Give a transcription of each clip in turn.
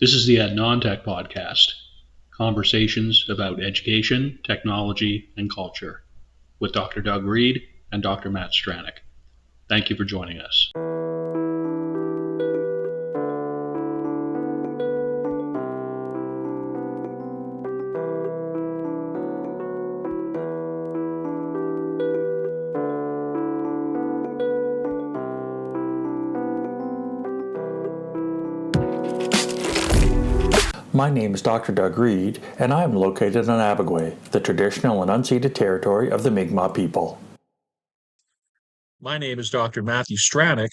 This is the EnT podcast, conversations about education, technology, and culture, with Dr. Doug Reed and Dr. Matt Stranick. Thank you for joining us. My name is Dr. Doug Reed, and I am located in Abagway, the traditional and unceded territory of the Mi'kmaq people. My name is Dr. Matthew Stranick,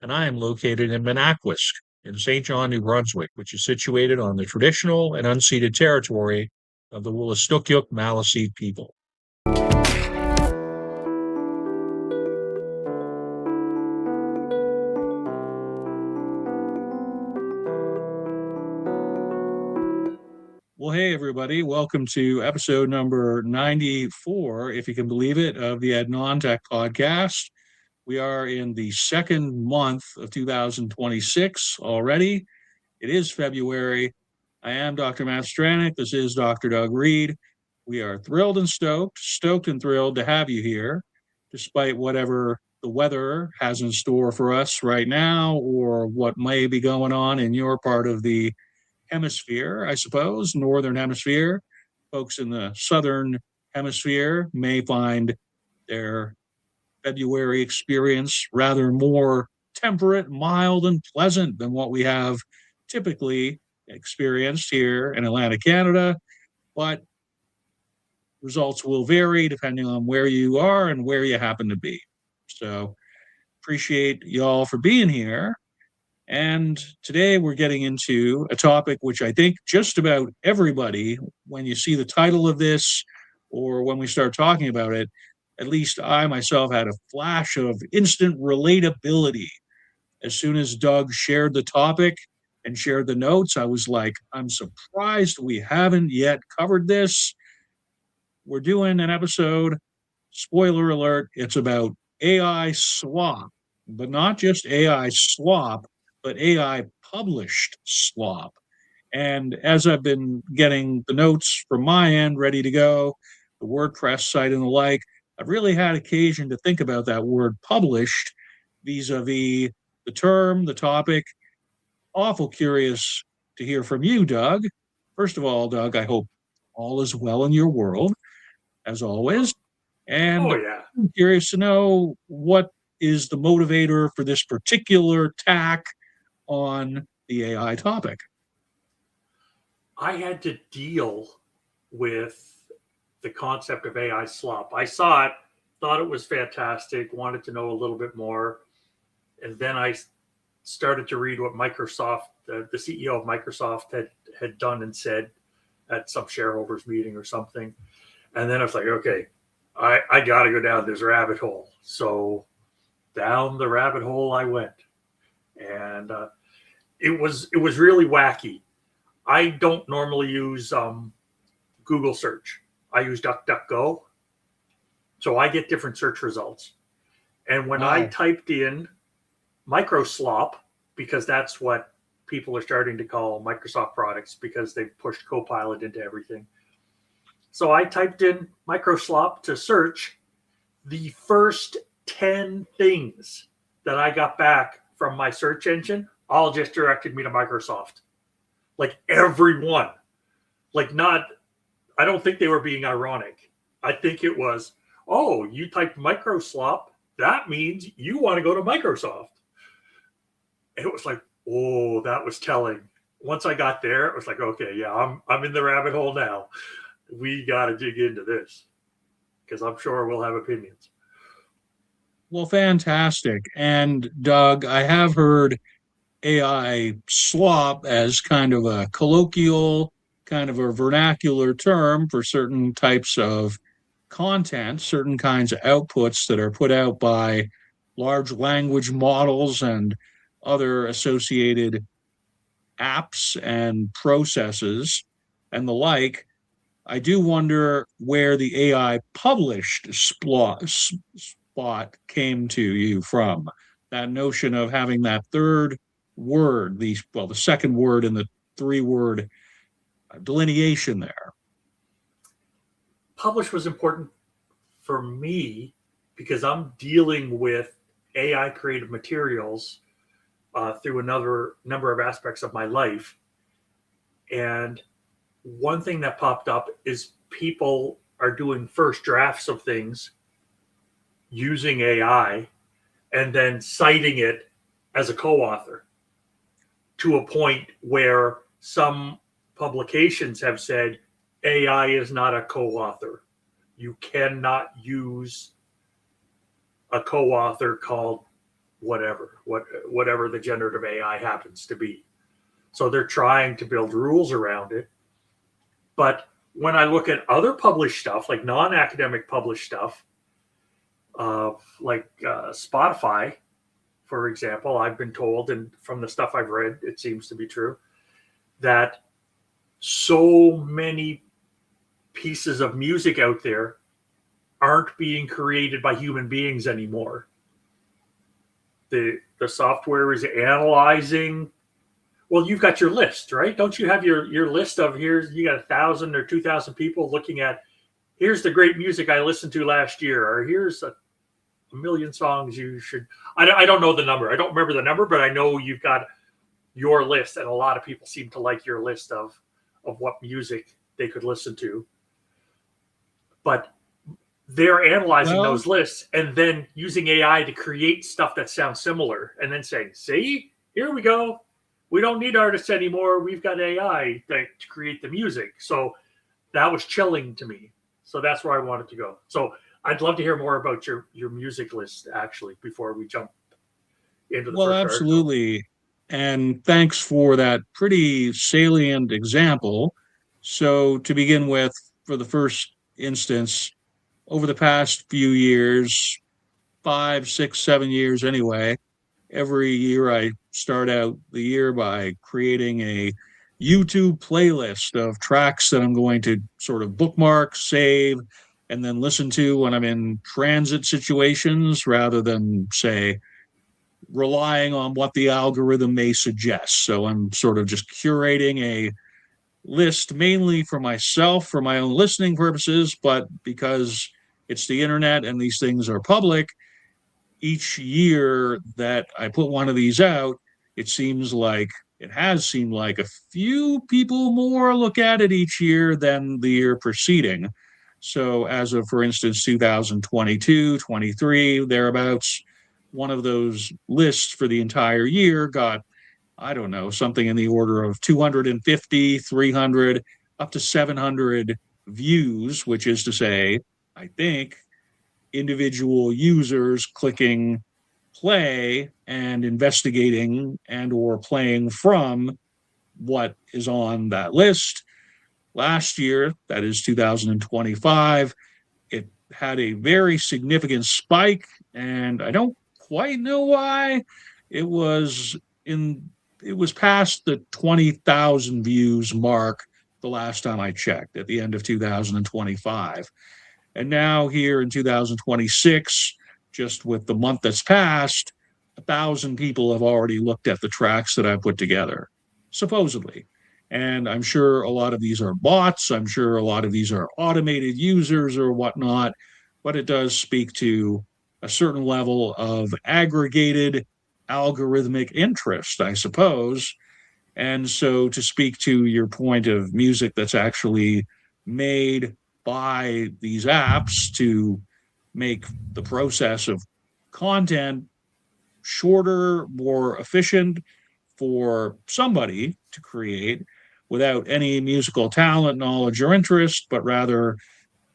and I am located in Menakwisk in St. John, New Brunswick, which is situated on the traditional and unceded territory of the Wolastoqiyik Maliseet people. Well, hey, everybody. Welcome to episode number 94, if you can believe it, of the EdNonTech podcast. We are in the second month of 2026 already. It is February. I am Dr. Matt Stranick. This is Dr. Doug Reed. We are thrilled and stoked and thrilled to have you here, despite whatever the weather has in store for us right now or what may be going on in your part of the hemisphere, I suppose, northern hemisphere. Folks in the southern hemisphere may find their February experience rather more temperate, mild, and pleasant than what we have typically experienced here in Atlantic Canada, but results will vary depending on where you are and where you happen to be. So appreciate y'all for being here. And today we're getting into a topic which I think just about everybody, when you see the title of this or when we start talking about it, at least I myself had a flash of instant relatability. As soon as Doug shared the topic and shared the notes, I was like, I'm surprised we haven't yet covered this. We're doing an episode, spoiler alert, it's about AI slop, but not just AI slop, but AI published slop. And as I've been getting the notes from my end ready to go, the WordPress site and the like, I've really had occasion to think about that word published vis-a-vis the term, the topic. Awful curious to hear from you, Doug. First of all, Doug, I hope all is well in your world, as always. And I'm curious to know what is the motivator for this particular tack on the AI topic. I had to deal with the concept of AI slop. I saw it, thought it was fantastic, wanted to know a little bit more. And then I started to read what Microsoft, the CEO of Microsoft had done and said at some shareholders meeting or something. And then I was like, okay, I got to go down this rabbit hole. So down the rabbit hole I went. And it was really wacky. I don't normally use Google search. I use DuckDuckGo. So I get different search results. And when I typed in microslop, because that's what people are starting to call Microsoft products because they've pushed Copilot into everything. So I typed in microslop to search. The first 10 things that I got back from my search engine all just directed me to Microsoft. Like every one. Like not, I don't think they were being ironic. I think it was, oh, you typed microslop. That means you want to go to Microsoft. It was like, oh, that was telling. Once I got there, it was like, okay, yeah, I'm in the rabbit hole now. We got to dig into this because I'm sure we'll have opinions. Well, fantastic. And Doug, I have heard AI slop as kind of a colloquial, kind of a vernacular term for certain types of content, certain kinds of outputs that are put out by large language models and other associated apps and processes and the like. I do wonder where the AI published spot came to you from. That notion of having that third word, the second word in the three-word delineation there? Publish was important for me because I'm dealing with AI creative materials through another number of aspects of my life. And one thing that popped up is people are doing first drafts of things using AI and then citing it as a co-author to a point where some publications have said AI is not a co-author. You cannot use a co-author called whatever the generative AI happens to be. So they're trying to build rules around it. But when I look at other published stuff, like non-academic published stuff, like Spotify, for example, I've been told, and from the stuff I've read, it seems to be true, that so many pieces of music out there aren't being created by human beings anymore. The software is analyzing. Well, you've got your list, right? Don't you have your list of you got 1,000 or 2,000 people looking at, here's the great music I listened to last year, or here's a million songs you should. I don't know the number. I don't remember the number, but I know you've got your list, and a lot of people seem to like your list of what music they could listen to. But they're analyzing those lists and then using AI to create stuff that sounds similar, and then saying, see, here we go. We don't need artists anymore. We've got AI to create the music. So that was chilling to me. So that's where I wanted to go. So I'd love to hear more about your music list, actually, before we jump into the first absolutely. Article. And thanks for that pretty salient example. So to begin with, for the first instance, over the past few years, 5, 6, 7 years anyway, every year I start out the year by creating a YouTube playlist of tracks that I'm going to sort of bookmark, save, and then listen to when I'm in transit situations rather than, say, relying on what the algorithm may suggest. So I'm sort of just curating a list mainly for myself, for my own listening purposes, but because it's the internet and these things are public, each year that I put one of these out, it has seemed like a few people more look at it each year than the year preceding. So as of, for instance, 2022, 23, thereabouts, one of those lists for the entire year got, I don't know, something in the order of 250, 300, up to 700 views, which is to say, I think, individual users clicking play and investigating and or playing from what is on that list. Last year, that is 2025, it had a very significant spike, and I don't quite know why. It was in it was past the 20,000 views mark the last time I checked at the end of 2025. And now here in 2026, just with the month that's passed, 1,000 people have already looked at the tracks that I put together, supposedly. And I'm sure a lot of these are bots. I'm sure a lot of these are automated users or whatnot, but it does speak to a certain level of aggregated algorithmic interest, I suppose. And so to speak to your point of music that's actually made by these apps to make the process of content shorter, more efficient for somebody to create without any musical talent, knowledge, or interest, but rather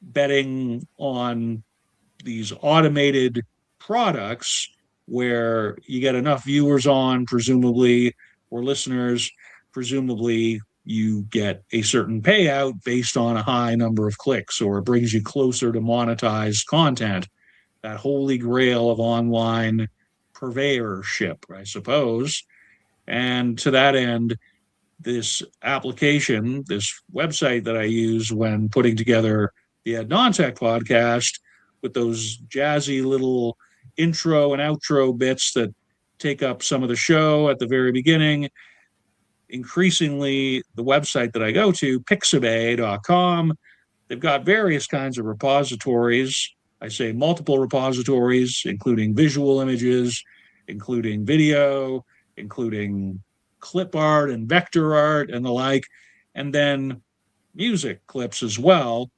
betting on these automated products where you get enough viewers on, presumably, or listeners, presumably you get a certain payout based on a high number of clicks, or it brings you closer to monetized content, that holy grail of online purveyorship, I suppose. And to that end, this application, this website that I use when putting together the Ed Non-Tech podcast with those jazzy little intro and outro bits that take up some of the show at the very beginning, increasingly the website that I go to, pixabay.com, they've got various kinds of repositories. I say multiple repositories, including visual images, including video, including clip art and vector art and the like, and then music clips as well.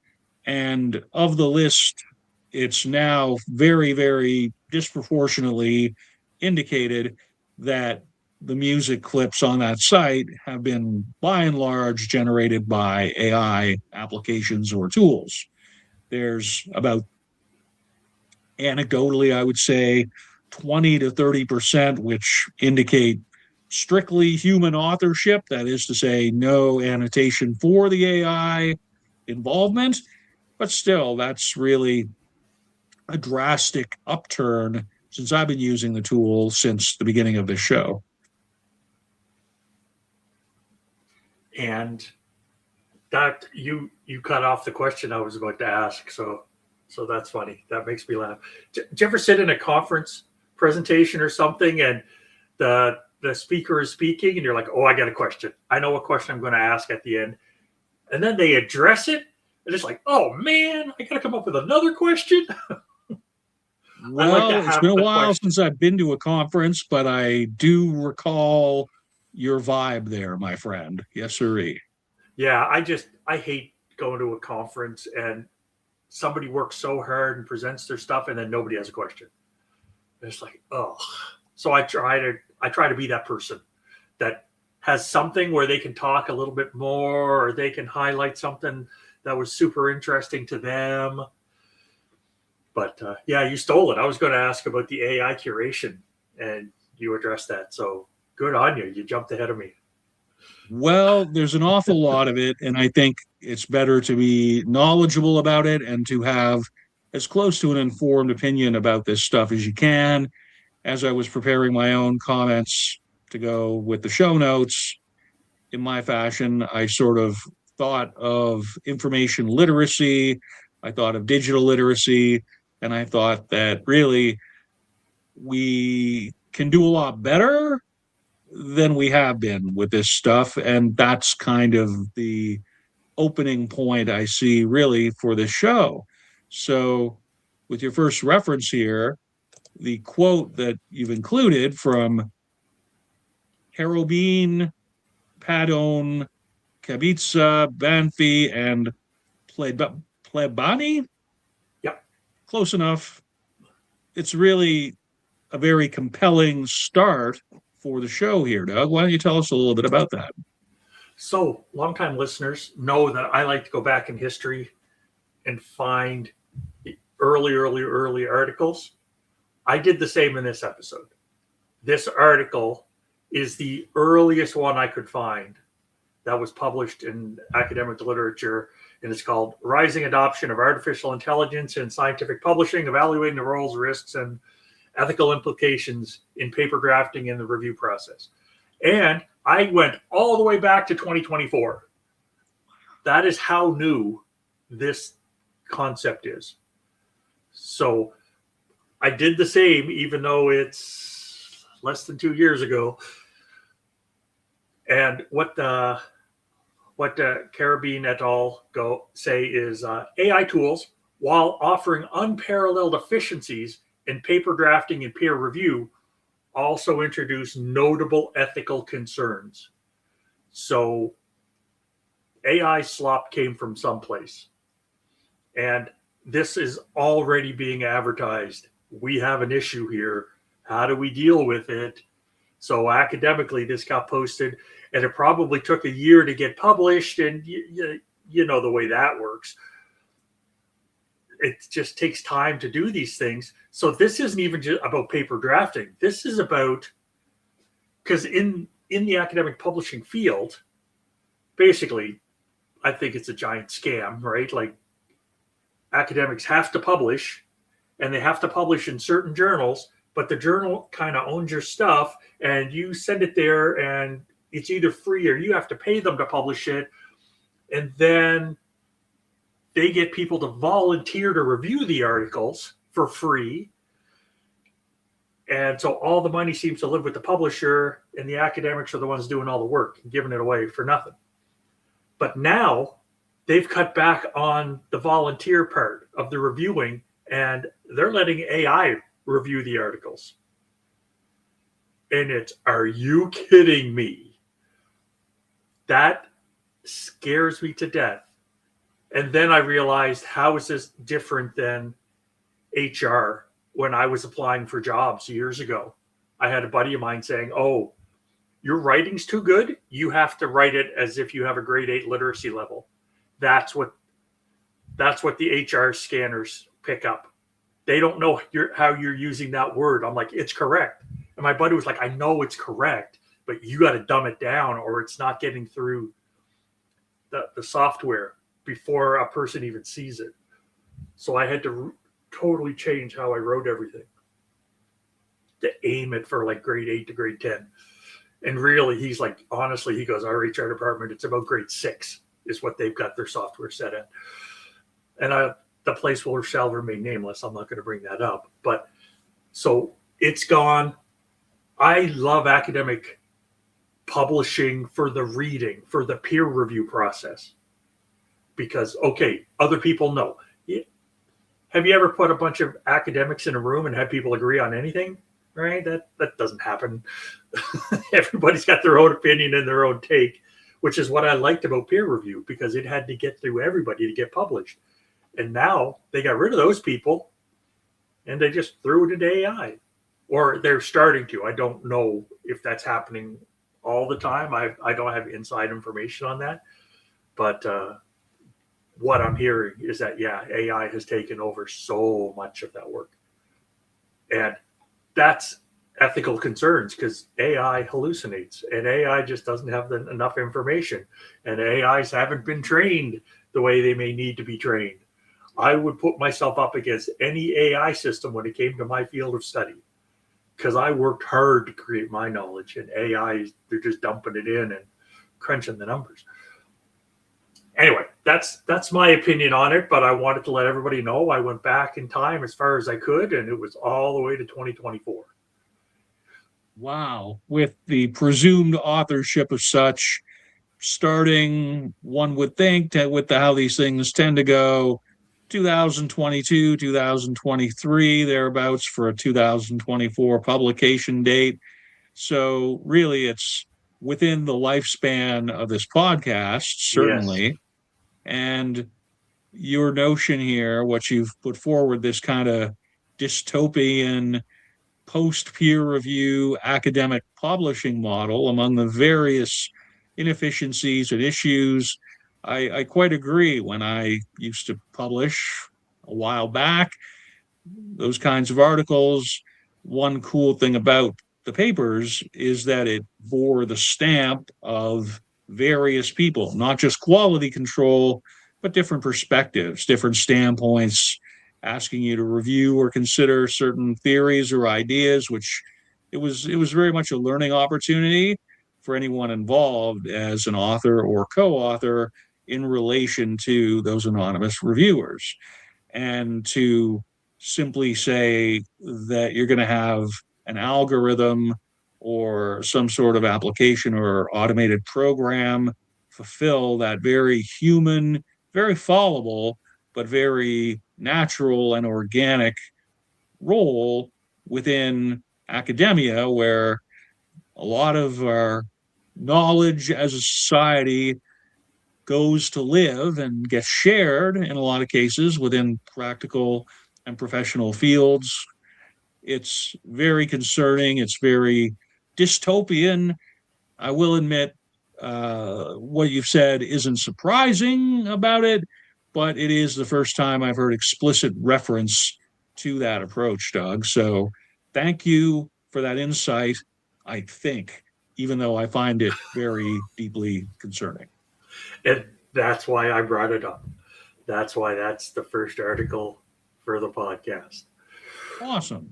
And of the list, it's now very, very disproportionately indicated that the music clips on that site have been, by and large, generated by AI applications or tools. There's about, anecdotally, I would say 20 to 30%, which indicate strictly human authorship. That is to say, no annotation for the AI involvement. But still, that's really a drastic upturn since I've been using the tool since the beginning of this show. And that you cut off the question I was about to ask, so that's funny. That makes me laugh. Did you ever sit in a conference presentation or something, and the speaker is speaking, and you're like, "Oh, I got a question. I know what question I'm going to ask at the end," and then they address it, and it's like, "Oh man, I got to come up with another question." Well, it's been a while since I've been to a conference, but I do recall your vibe there, my friend. Yes, sirree. Yeah, I hate going to a conference and somebody works so hard and presents their stuff and then nobody has a question. And it's like, oh. So I try to be that person that has something where they can talk a little bit more, or they can highlight something that was super interesting to them. But yeah, you stole it. I was going to ask about the AI curation, and you addressed that. So good on you. You jumped ahead of me. Well, there's an awful lot of it, and I think it's better to be knowledgeable about it and to have as close to an informed opinion about this stuff as you can. As I was preparing my own comments to go with the show notes, in my fashion, I sort of thought of information literacy, I thought of digital literacy, and I thought that really we can do a lot better than we have been with this stuff. And that's kind of the opening point I see really for this show. So, with your first reference here, the quote that you've included from Harobin, Padone, Kabitsa, Banfi, and Plebani? Yep. Close enough. It's really a very compelling start for the show here, Doug. Why don't you tell us a little bit about that? So, longtime listeners know that I like to go back in history and find early articles. I did the same in this episode. This article is the earliest one I could find that was published in academic literature, and it's called Rising Adoption of Artificial Intelligence in Scientific Publishing, Evaluating the Roles, Risks, and Ethical Implications in Paper Drafting and the Review Process. And I went all the way back to 2024. That is how new this concept is. So I did the same, even though it's less than 2 years ago. And what Carabine et al. Say is AI tools, while offering unparalleled efficiencies in paper drafting and peer review, also introduce notable ethical concerns. So AI slop came from someplace. And this is already being advertised. We have an issue here. How do we deal with it? So academically, this got posted, and it probably took a year to get published. And you know the way that works. It just takes time to do these things. So this isn't even just about paper drafting. This is about, because in the academic publishing field, basically, I think it's a giant scam, right? Like, academics have to publish, and they have to publish in certain journals, but the journal kind of owns your stuff, and you send it there, and it's either free or you have to pay them to publish it. And then they get people to volunteer to review the articles for free. And so all the money seems to live with the publisher, and the academics are the ones doing all the work and giving it away for nothing. But now they've cut back on the volunteer part of the reviewing, and they're letting AI review the articles. And it's, are you kidding me? That scares me to death. And then I realized, how is this different than HR? When I was applying for jobs years ago, I had a buddy of mine saying, oh, your writing's too good. You have to write it as if you have a grade 8 literacy level. That's what the HR scanners pick up. They don't know how you're using that word. I'm like, it's correct. And my buddy was like, I know it's correct, but you got to dumb it down or it's not getting through the software before a person even sees it. So I had to totally change how I wrote everything to aim it for like grade 8 to grade 10. And really, he's like, honestly, he goes, our HR department, it's about grade 6 is what they've got their software set at. And the place shall remain nameless. I'm not going to bring that up. But so it's gone. I love academic publishing for the reading, for the peer review process. Because, okay, other people know. Have you ever put a bunch of academics in a room and had people agree on anything? Right? That doesn't happen. Everybody's got their own opinion and their own take, which is what I liked about peer review, because it had to get through everybody to get published. And now they got rid of those people and they just threw it into AI. Or they're starting to. I don't know if that's happening all the time. I don't have inside information on that. But what I'm hearing is that, yeah, AI has taken over so much of that work. And that's ethical concerns, because AI hallucinates and AI just doesn't have enough information. And AIs haven't been trained the way they may need to be trained. I would put myself up against any AI system when it came to my field of study, because I worked hard to create my knowledge, and AI, they're just dumping it in and crunching the numbers. Anyway, that's my opinion on it, but I wanted to let everybody know I went back in time as far as I could, and it was all the way to 2024. Wow. With the presumed authorship of such, starting, one would think, with how these things tend to go, 2022, 2023, thereabouts for a 2024 publication date. So really, it's within the lifespan of this podcast, certainly. Yes. And your notion here, what you've put forward, this kind of dystopian post-peer review academic publishing model, among the various inefficiencies and issues, I quite agree. When I used to publish a while back those kinds of articles, one cool thing about the papers is that it bore the stamp of various people, not just quality control, but different perspectives, different standpoints, asking you to review or consider certain theories or ideas, which it was very much a learning opportunity for anyone involved as an author or co-author in relation to those anonymous reviewers. And to simply say that you're going to have an algorithm or some sort of application or automated program fulfill that very human, very fallible, but very natural and organic role within academia, where a lot of our knowledge as a society goes to live and gets shared in a lot of cases within practical and professional fields. It's very concerning. It's very dystopian. I will admit, what you've said isn't surprising about it, but it is the first time I've heard explicit reference to that approach, Doug. So thank you for that insight, I think, even though I find it very deeply concerning. And that's why I brought it up. That's why that's the first article for the podcast. Awesome.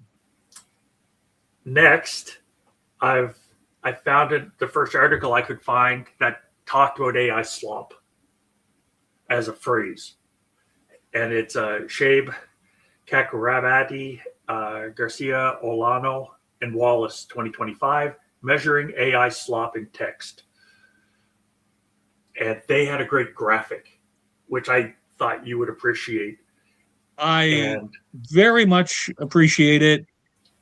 Next, I found the first article I could find that talked about AI slop as a phrase. And it's Shaib Kakurabati, Garcia Olano, and Wallace 2025, Measuring AI Slop in Text. And they had a great graphic, which I thought you would appreciate. I very much appreciate it.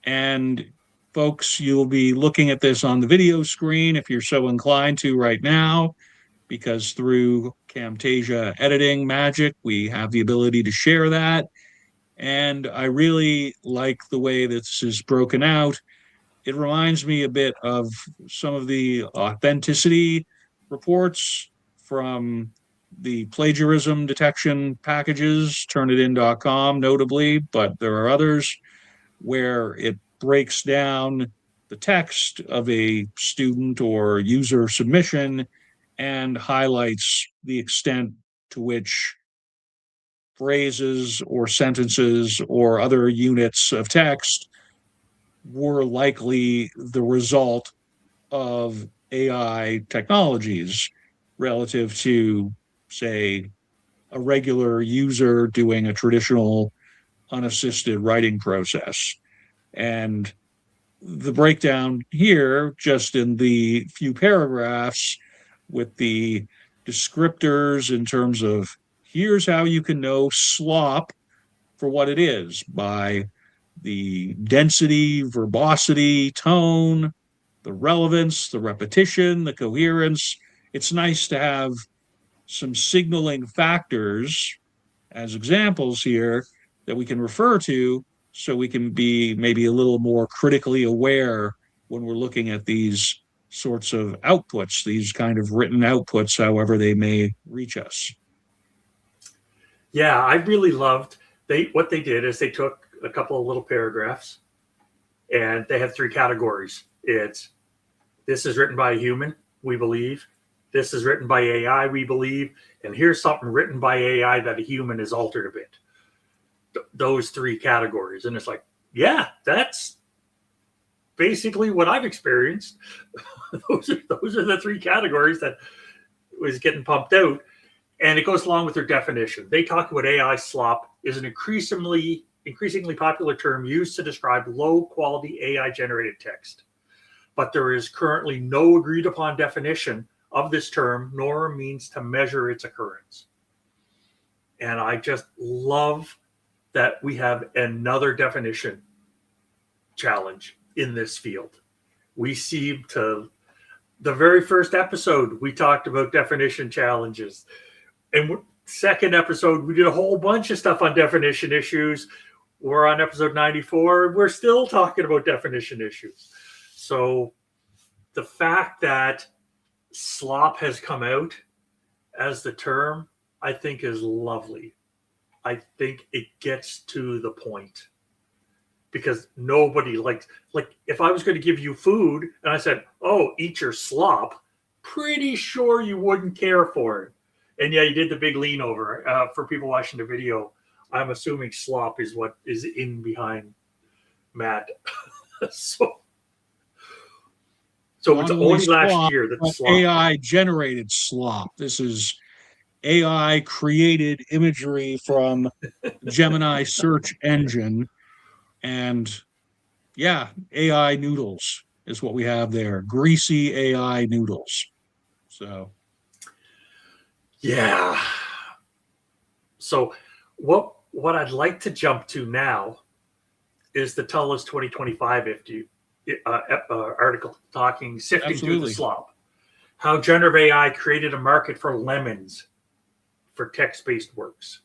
And folks, you'll be looking at this on the video screen if you're so inclined to right now, because through Camtasia editing magic, we have the ability to share that. And I really like the way this is broken out. It reminds me a bit of some of the authenticity reports from the plagiarism detection packages, Turnitin.com notably, but there are others where it breaks down the text of a student or user submission and highlights the extent to which phrases or sentences or other units of text were likely the result of AI technologies relative to, say, a regular user doing a traditional unassisted writing process. And the breakdown here, just in the few paragraphs with the descriptors in terms of here's how you can know slop for what it is by the density, verbosity, tone, the relevance, the repetition, the coherence. It's nice to have some signaling factors as examples here that we can refer to so we can be maybe a little more critically aware when we're looking at these sorts of outputs, these kind of written outputs, however they may reach us. Yeah, I really loved what they did is they took a couple of little paragraphs and they have three categories. It's this is written by a human, we believe. This is written by AI, we believe. And here's something written by AI that a human has altered a bit. Those three categories. And it's like, yeah, that's basically what I've experienced. those are the three categories that was getting pumped out. And it goes along with their definition. They talk about AI slop is an increasingly popular term used to describe low quality AI generated text. But there is currently no agreed upon definition of this term, nor a means to measure its occurrence. And I just love that we have another definition challenge in this field. We seem to, the very first episode, we talked about definition challenges. And second episode, we did a whole bunch of stuff on definition issues. We're on episode 94. We're still talking about definition issues. So the fact that slop has come out as the term, I think is lovely. I think it gets to the point because nobody likes, like if I was going to give you food and I said, oh, eat your slop, pretty sure you wouldn't care for it. And yeah, you did the big lean over. For people watching the video, I'm assuming slop is what is in behind Matt. so it's only last year that slop. AI generated slop. This is AI created imagery from Gemini search engine. And yeah, AI noodles is what we have there. Greasy AI noodles. So yeah. So what I'd like to jump to now is the TELUS 2025 article talking sifting through the slop. How generative AI created a market for lemons for text-based works.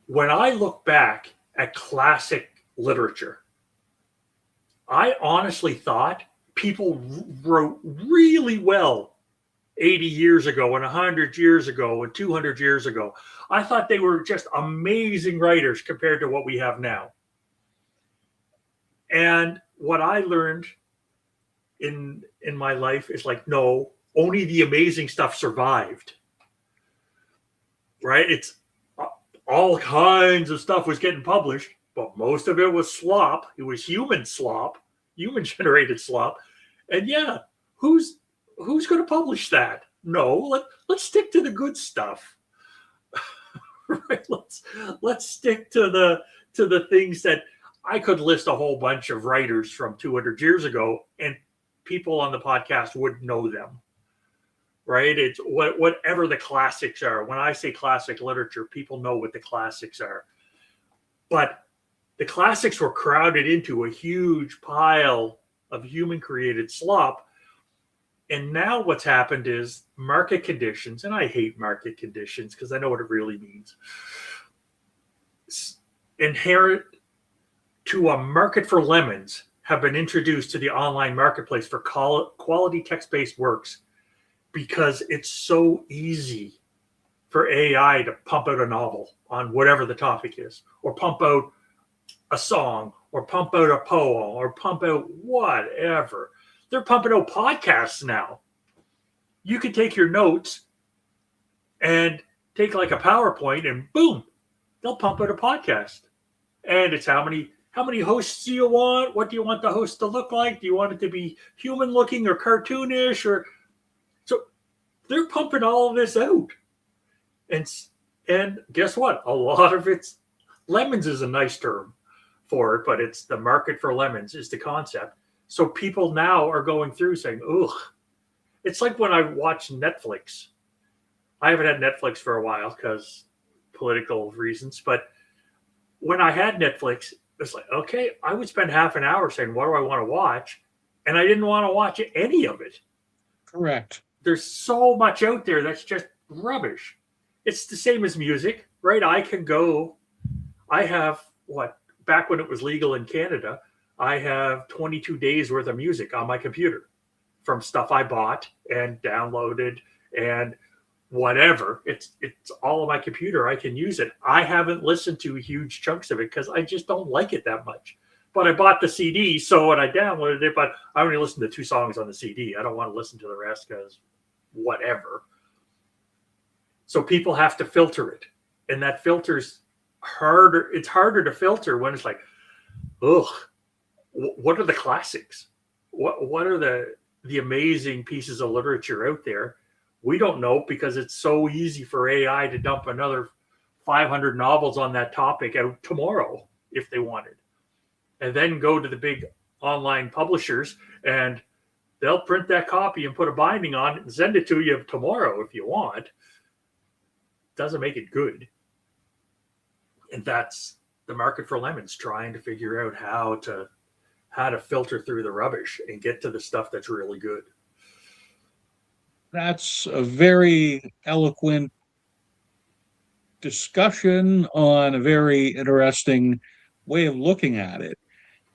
When I look back at classic literature, I honestly thought people wrote really well 80 years ago and 100 years ago and 200 years ago. I thought they were just amazing writers compared to what we have now. And what I learned in my life is like, no, only the amazing stuff survived. Right? It's all kinds of stuff was getting published, but most of it was slop. It was human slop, human generated slop. And yeah, who's going to publish that? No, let's stick to the good stuff. Right? Let's stick to the things that I could list a whole bunch of writers from 200 years ago, and people on the podcast would know them, right? It's whatever the classics are. When I say classic literature, people know what the classics are. But the classics were crowded into a huge pile of human-created slop. And now what's happened is market conditions, and I hate market conditions because I know what it really means, inherent to a market for lemons have been introduced to the online marketplace for quality text-based works because it's so easy for AI to pump out a novel on whatever the topic is, or pump out a song, or pump out a poem, or pump out whatever. They're pumping out podcasts now. You can take your notes and take like a PowerPoint and boom, they'll pump out a podcast. And it's how many hosts do you want? What do you want the host to look like? Do you want it to be human looking or cartoonish? Or so they're pumping all of this out. And guess what? A lot of it's lemons is a nice term for it, but it's the market for lemons is the concept. So people now are going through saying, ugh. It's like when I watch Netflix. I haven't had Netflix for a while because political reasons, but when I had Netflix, it's like, okay, I would spend half an hour saying, what do I want to watch? And I didn't want to watch any of it. Correct. There's so much out there that's just rubbish. It's the same as music, right? I have back when it was legal in Canada, I have 22 days worth of music on my computer from stuff I bought and downloaded and whatever. It's all on my computer. I can use it. I haven't listened to huge chunks of it because I just don't like it that much. But I bought the CD, so when I downloaded it, but I only listened to 2 songs on the CD. I don't want to listen to the rest because whatever. So people have to filter it. And that filter's harder. It's harder to filter when it's like, ugh, what are the classics? What are the amazing pieces of literature out there? We don't know because it's so easy for AI to dump another 500 novels on that topic out tomorrow if they wanted. And then go to the big online publishers and they'll print that copy and put a binding on it and send it to you tomorrow if you want. Doesn't make it good. And that's the market for lemons, trying to figure out how to filter through the rubbish and get to the stuff that's really good. That's a very eloquent discussion on a very interesting way of looking at it.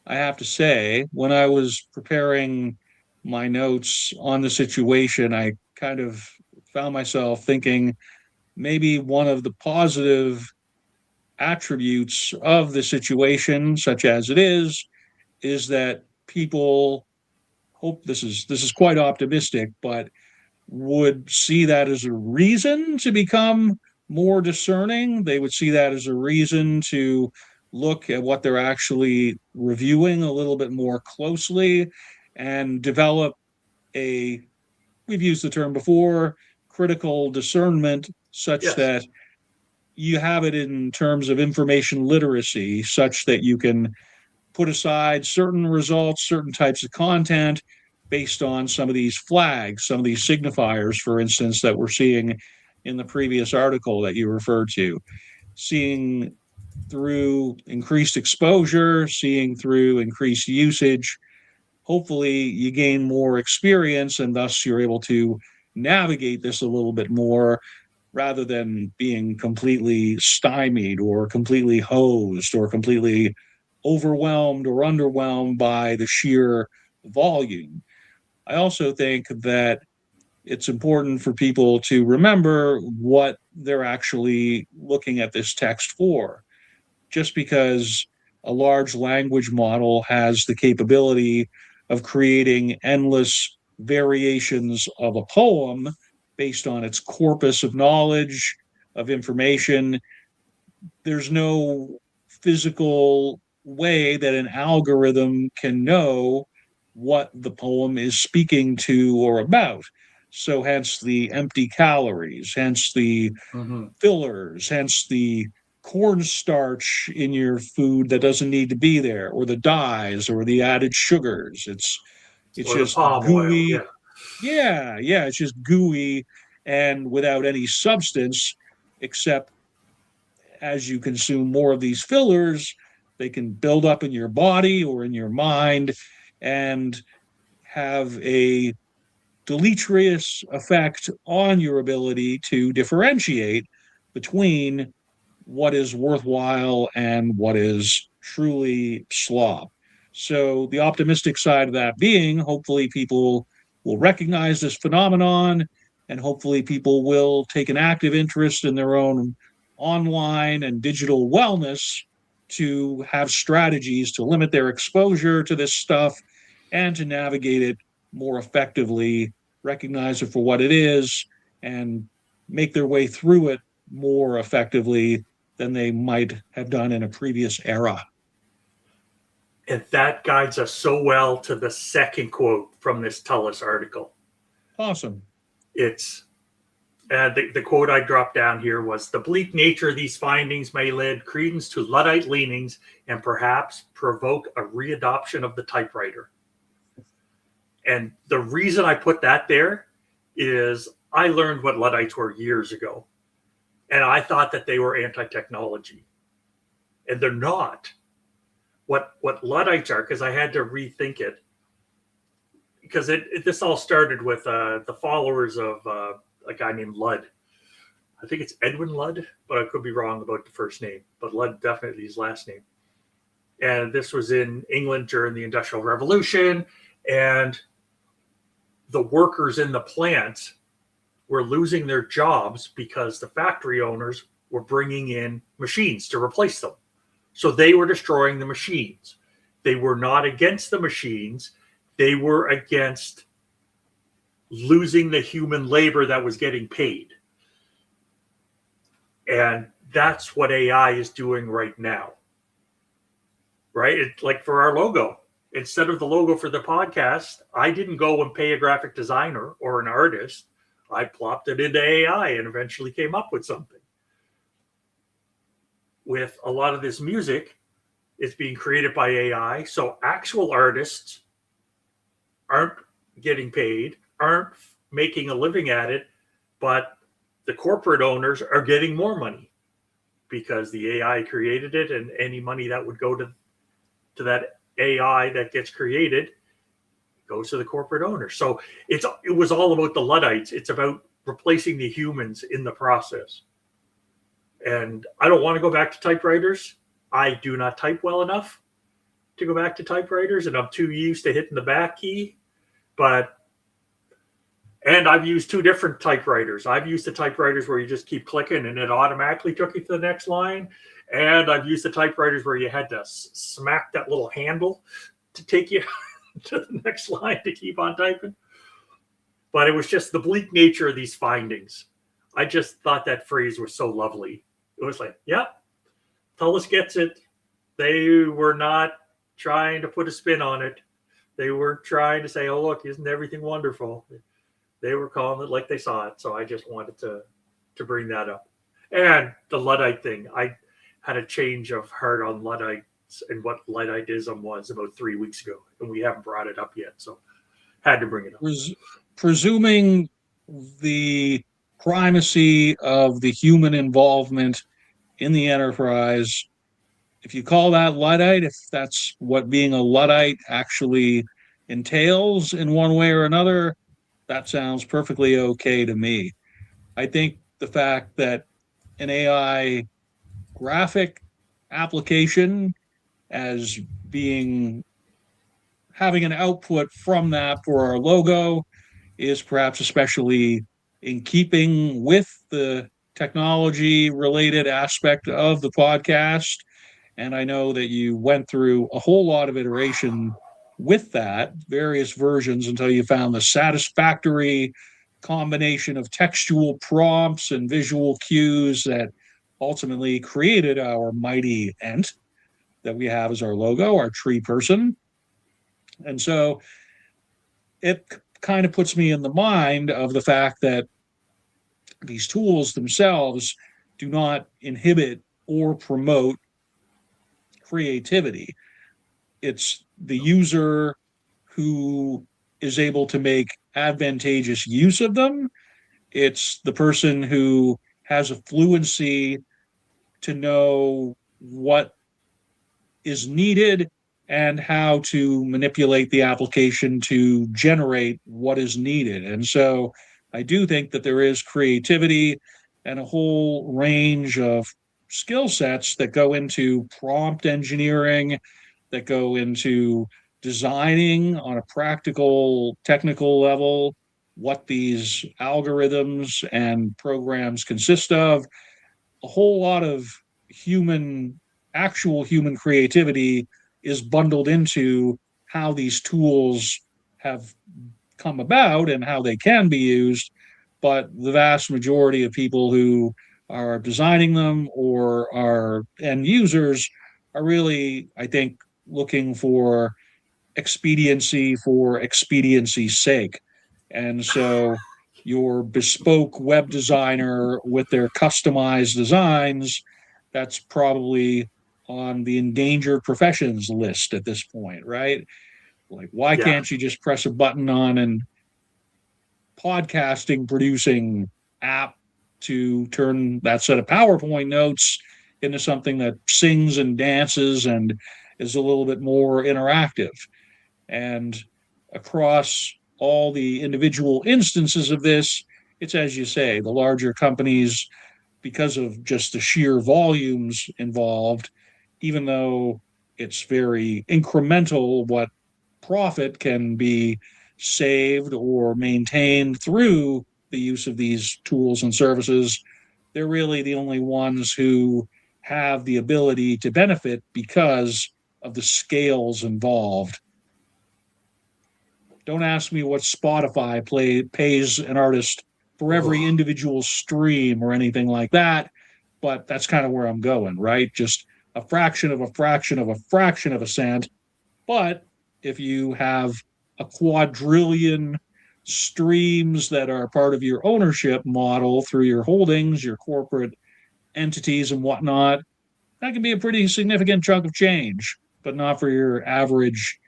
I have to say, when I was preparing my notes on the situation, I kind of found myself thinking maybe one of the positive attributes of the situation, such as it is that people hope this is quite optimistic, but would see that as a reason to become more discerning. They would see that as a reason to look at what they're actually reviewing a little bit more closely and develop we've used the term before, critical discernment, such Yes. that you have it in terms of information literacy, such that you can put aside certain results, certain types of content based on some of these flags, some of these signifiers, for instance, that we're seeing in the previous article that you referred to. Seeing through increased exposure, seeing through increased usage, hopefully you gain more experience and thus you're able to navigate this a little bit more rather than being completely stymied or completely hosed or completely overwhelmed or underwhelmed by the sheer volume. I also think that it's important for people to remember what they're actually looking at this text for. Just because a large language model has the capability of creating endless variations of a poem based on its corpus of knowledge, of information, there's no physical way that an algorithm can know what the poem is speaking to or about. So hence the empty calories, hence the fillers, hence the cornstarch in your food that doesn't need to be there, or the dyes or the added sugars. It's Or the just palm oil. gooey. Yeah. Yeah, it's just gooey and without any substance, except as you consume more of these fillers, they can build up in your body or in your mind and have a deleterious effect on your ability to differentiate between what is worthwhile and what is truly slop. So, the optimistic side of that being, hopefully, people will recognize this phenomenon and hopefully, people will take an active interest in their own online and digital wellness to have strategies to limit their exposure to this stuff and to navigate it more effectively, recognize it for what it is, and make their way through it more effectively than they might have done in a previous era. And that guides us so well to the second quote from this Tullis article. Awesome. It's the quote I dropped down here was, "The bleak nature of these findings may lend credence to Luddite leanings and perhaps provoke a readoption of the typewriter." And the reason I put that there is I learned what Luddites were years ago. And I thought that they were anti-technology. And they're not. What Luddites are, because I had to rethink it, because this all started with the followers of a guy named Ludd. I think it's Edwin Ludd, but I could be wrong about the first name. But Ludd definitely his last name. And this was in England during the Industrial Revolution. And the workers in the plants were losing their jobs because the factory owners were bringing in machines to replace them. So they were destroying the machines. They were not against the machines. They were against losing the human labor that was getting paid. And that's what AI is doing right now. Right? It's like for our logo. Instead of the logo for the podcast, I didn't go and pay a graphic designer or an artist. I plopped it into AI and eventually came up with something. With a lot of this music, it's being created by AI. So actual artists aren't getting paid, aren't making a living at it, but the corporate owners are getting more money because the AI created it, and any money that would go to that AI that gets created goes to the corporate owner. So it was all about the Luddites. It's about replacing the humans in the process. And I don't want to go back to typewriters. I do not type well enough to go back to typewriters, and I'm too used to hitting the back key. And I've used two different typewriters. I've used the typewriters where you just keep clicking and it automatically took you to the next line. And I've used the typewriters where you had to smack that little handle to take you to the next line to keep on typing. But it was just the bleak nature of these findings. I just thought that phrase was so lovely. It was like, yeah, Tullis gets it. They were not trying to put a spin on it. They weren't trying to say, oh, look, isn't everything wonderful? They were calling it like they saw it. So I just wanted to bring that up. And the Luddite thing, I had a change of heart on Luddites and what Ludditism was about 3 weeks ago. And we haven't brought it up yet. So had to bring it up. Presuming the primacy of the human involvement in the enterprise, if you call that Luddite, if that's what being a Luddite actually entails in one way or another, that sounds perfectly okay to me. I think the fact that an AI graphic application as being having an output from that for our logo is perhaps especially in keeping with the technology related aspect of the podcast. And I know that you went through a whole lot of iteration with that, various versions, until you found the satisfactory combination of textual prompts and visual cues that ultimately created our mighty EnT that we have as our logo, our tree person. And so it kind of puts me in the mind of the fact that these tools themselves do not inhibit or promote creativity. It's the user who is able to make advantageous use of them. It's the person who has a fluency to know what is needed and how to manipulate the application to generate what is needed. And so I do think that there is creativity and a whole range of skill sets that go into prompt engineering, that go into designing on a practical, technical level what these algorithms and programs consist of. A whole lot of human, actual human creativity is bundled into how these tools have come about and how they can be used. But the vast majority of people who are designing them or are end users are really, I think, looking for expediency's sake. And so your bespoke web designer with their customized designs, that's probably on the endangered professions list at this point, right? Like, why Yeah. can't you just press a button on an podcasting producing app to turn that set of PowerPoint notes into something that sings and dances and is a little bit more interactive? And across all the individual instances of this, it's as you say, the larger companies, because of just the sheer volumes involved, even though it's very incremental what profit can be saved or maintained through the use of these tools and services, they're really the only ones who have the ability to benefit because of the scales involved. Don't ask me what pays an artist for every Oh, individual stream or anything like that, but that's kind of where I'm going, right? Just a fraction of a fraction of a fraction of a cent. But if you have a quadrillion streams that are part of your ownership model through your holdings, your corporate entities, and whatnot, that can be a pretty significant chunk of change, but not for your average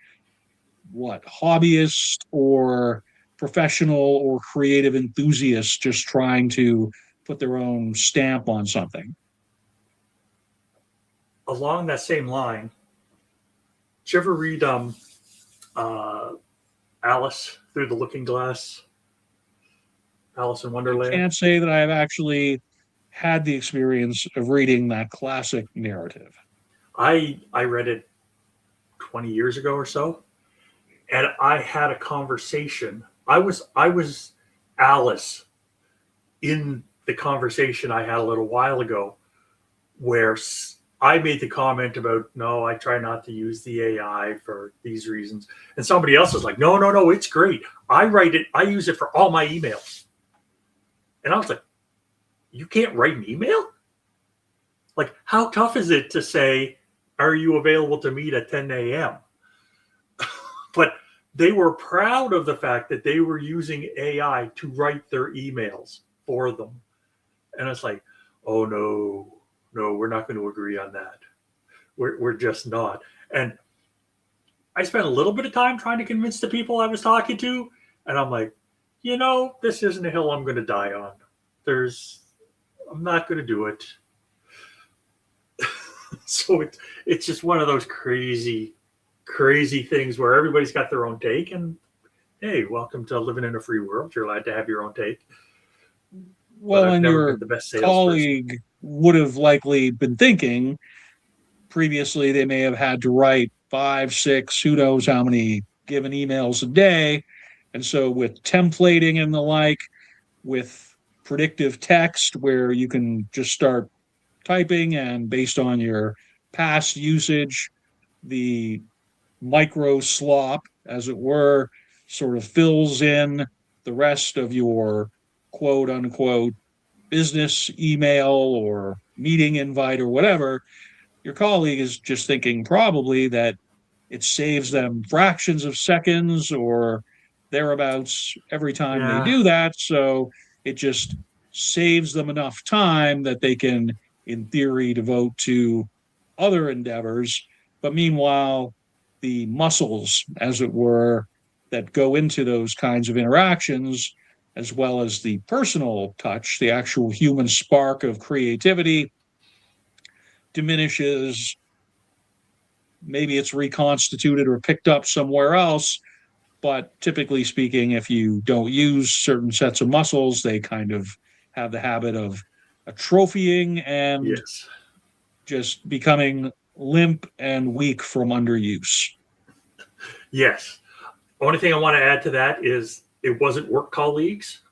hobbyist or professional or creative enthusiast just trying to put their own stamp on something. along that same line, did you ever read uh, Alice Through the Looking Glass? Alice in I Wonderland? can't say that I've actually had the experience of reading that classic narrative. I read it 20 years ago or so, and I had a conversation. I was Alice in the conversation I had a little while ago, where I made the comment about, no, I try not to use the AI for these reasons, and somebody else was like, no, no, no, it's great. I use it for all my emails, and I was like, you can't write an email? Like, how tough is it to say, are you available to meet at 10 a.m.? But they were proud of the fact that they were using AI to write their emails for them. And it's like, oh, no, no, we're not going to agree on that. We're just not. And I spent a little bit of time trying to convince the people I was talking to. And I'm like, this isn't a hill I'm going to die on. I'm not going to do it. So it's just one of those crazy things where everybody's got their own take, and hey, welcome to living in a free world. You're allowed to have your own take. Well, and your colleague would have likely been thinking previously they may have had to write 5, 6, who knows how many given emails a day. And so with templating and the like, with predictive text where you can just start typing, and based on your past usage, the micro slop, as it were, sort of fills in the rest of your quote unquote business email or meeting invite or whatever. Your colleague is just thinking probably that it saves them fractions of seconds or thereabouts every time they Yeah. do that. So it just saves them enough time that they can in theory, devote to other endeavors. But meanwhile, the muscles, as it were, that go into those kinds of interactions, as well as the personal touch, the actual human spark of creativity, diminishes. Maybe it's reconstituted or picked up somewhere else. But typically speaking, if you don't use certain sets of muscles, they kind of have the habit of atrophying and Yes. just becoming limp and weak from underuse. Yes. Only thing I want to add to that is it wasn't work colleagues.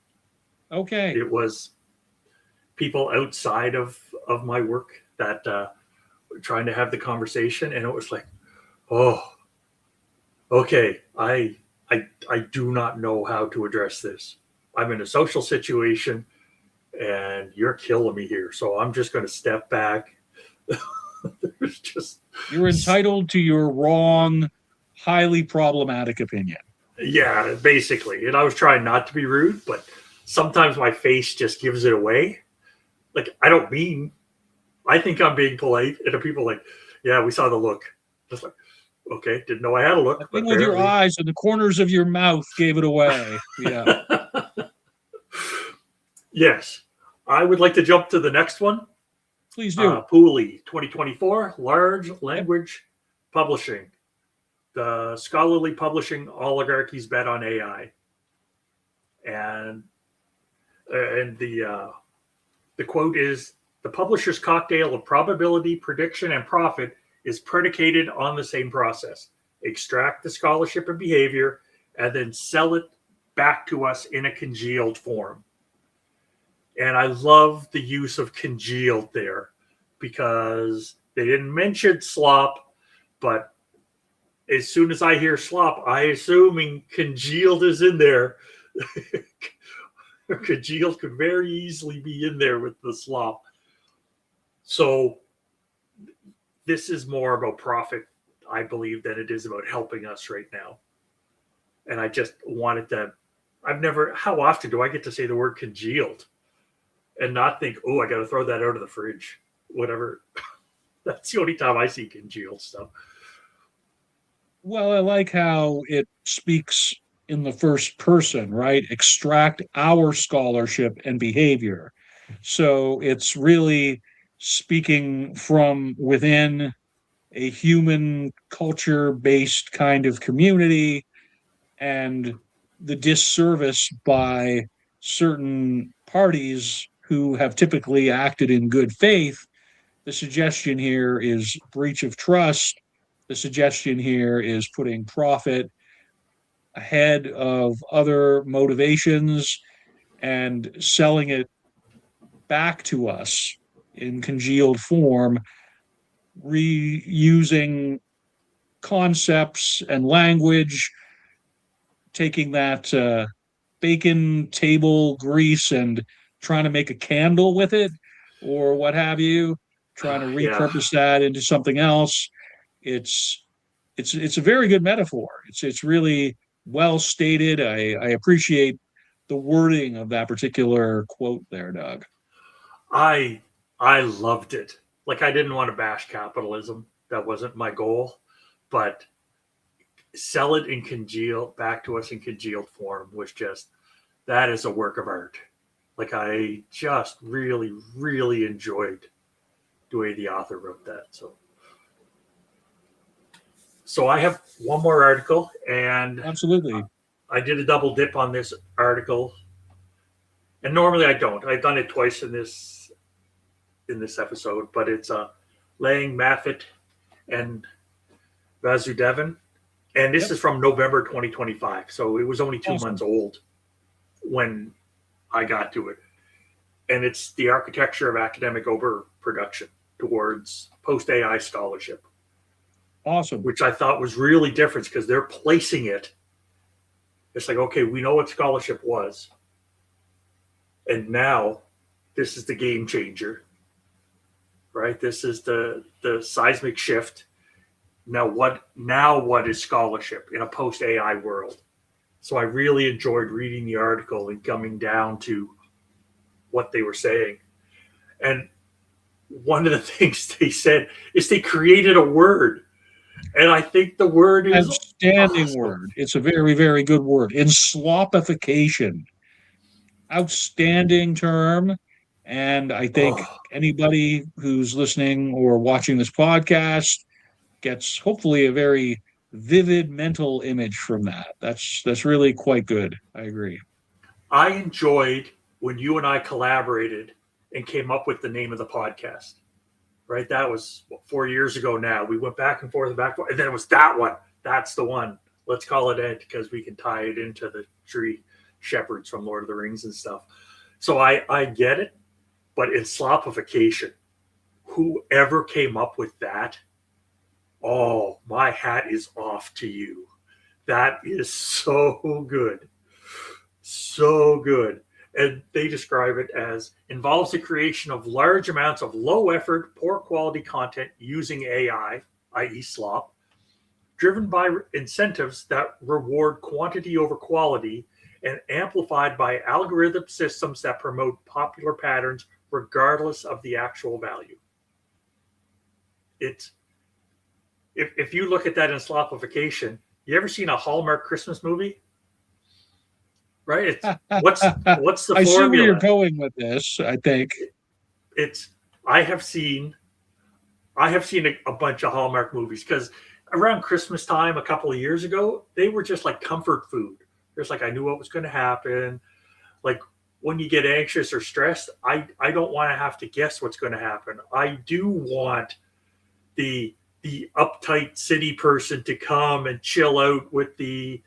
Okay. It was people outside of my work that were trying to have the conversation, and it was like, oh, okay, I do not know how to address this. I'm in a social situation, and you're killing me here, so I'm just going to step back. There's just You're entitled to your wrong, highly problematic opinion. yeah, basically. And I was trying not to be rude, but sometimes my face just gives it away. Like I don't mean. I think I'm being polite, and the people are like, yeah, we saw the look. Just like, okay, didn't know I had a look. The But thing with your apparently, eyes and the corners of your mouth gave it away. Yeah. yes, I would like to jump to the next one. Please do. Pooley 2024 Large Yep. Language Publishing. The scholarly publishing oligarchies bet on AI. And the quote is, the publisher's cocktail of probability, prediction, and profit is predicated on the same process. Extract the scholarship and behavior and then sell it back to us in a congealed form. And I love the use of congealed there because they didn't mention slop, but as soon as I hear slop, I assuming congealed is in there. Congealed could very easily be in there with the slop. So this is more about profit, I believe, than it is about helping us right now. And I just wanted to, how often do I get to say the word congealed and not think, oh, I got to throw that out of the fridge, whatever. That's the only time I see congealed stuff. Well, I like how it speaks in the first person, right? Extract our scholarship and behavior. So it's really speaking from within a human culture based kind of community, and the disservice by certain parties who have typically acted in good faith. The suggestion here is breach of trust. The suggestion here is putting profit ahead of other motivations and selling it back to us in congealed form, reusing concepts and language, taking that bacon table grease and trying to make a candle with it or what have you, trying to Yeah. repurpose that into something else. It's it's a very good metaphor. It's really well stated. I appreciate the wording of that particular quote there, Doug. I loved it. Like I didn't want to bash capitalism. That wasn't my goal. But sell it in congealed back to us in congealed form was just, that is a work of art. Like I just really, really enjoyed the way the author wrote that. So I have one more article, and Absolutely. I did a double dip on this article. And normally I don't. I've done it twice in this episode, but it's Lang, Maffett, and Vasudevan. And this is from November 2025. So it was only 2 months old when I got to it. And it's the architecture of academic overproduction towards post-AI scholarship. Awesome. Which I thought was really different because they're placing it. It's like, okay, we know what scholarship was. And now this is the game changer, right? This is the seismic shift. Now what is scholarship in a post-AI world? So I really enjoyed reading the article and coming down to what they were saying. And one of the things they said is they created a word. And I think the word is Outstanding awesome. word. It's a very, very good word. Enslopification. Outstanding term. And I think Oh, anybody who's listening or watching this podcast gets hopefully a very vivid mental image from that. That's really quite good. I agree. I enjoyed when you and I collaborated and came up with the name of the podcast. Right? That was 4 years ago now. We went back and forth and back and forth, and then it was that one. That's the one. Let's call it EnT because we can tie it into the tree shepherds from Lord of the Rings and stuff. So I get it, but in slopification, whoever came up with that, oh, my hat is off to you. That is so good. So good. And they describe it as involves the creation of large amounts of low effort, poor quality content using AI, i.e., slop, driven by incentives that reward quantity over quality and amplified by algorithm systems that promote popular patterns regardless of the actual value. It's if you look at that in slopification, you ever seen a Hallmark Christmas movie? Right? It's what's the I see where you're formula? going with this, I think. It's I have seen a bunch of Hallmark movies because around Christmas time a couple of years ago, they were just like comfort food. Just like I knew what was going to happen. Like when you get anxious or stressed, I don't want to have to guess what's going to happen. I do want the uptight city person to come and chill out with the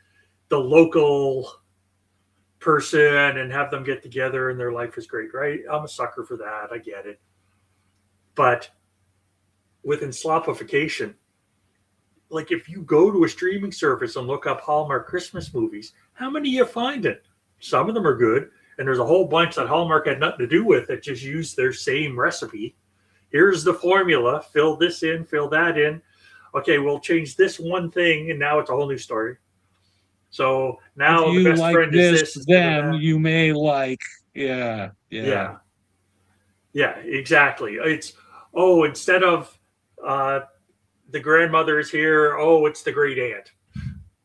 local person and have them get together and their life is great, right? I'm a sucker for that. I get it. But with enslopification, like if you go to a streaming service and look up Hallmark Christmas movies, how many you find it? Some of them are good, and there's a whole bunch that Hallmark had nothing to do with that just use their same recipe. Here's the formula, fill this in, fill that in. Okay, we'll change this one thing, and now it's a whole new story. So now If the you best like friend is this, this instead of then that. you may like, yeah. Yeah, exactly. It's instead of the grandmother is here, it's the great aunt.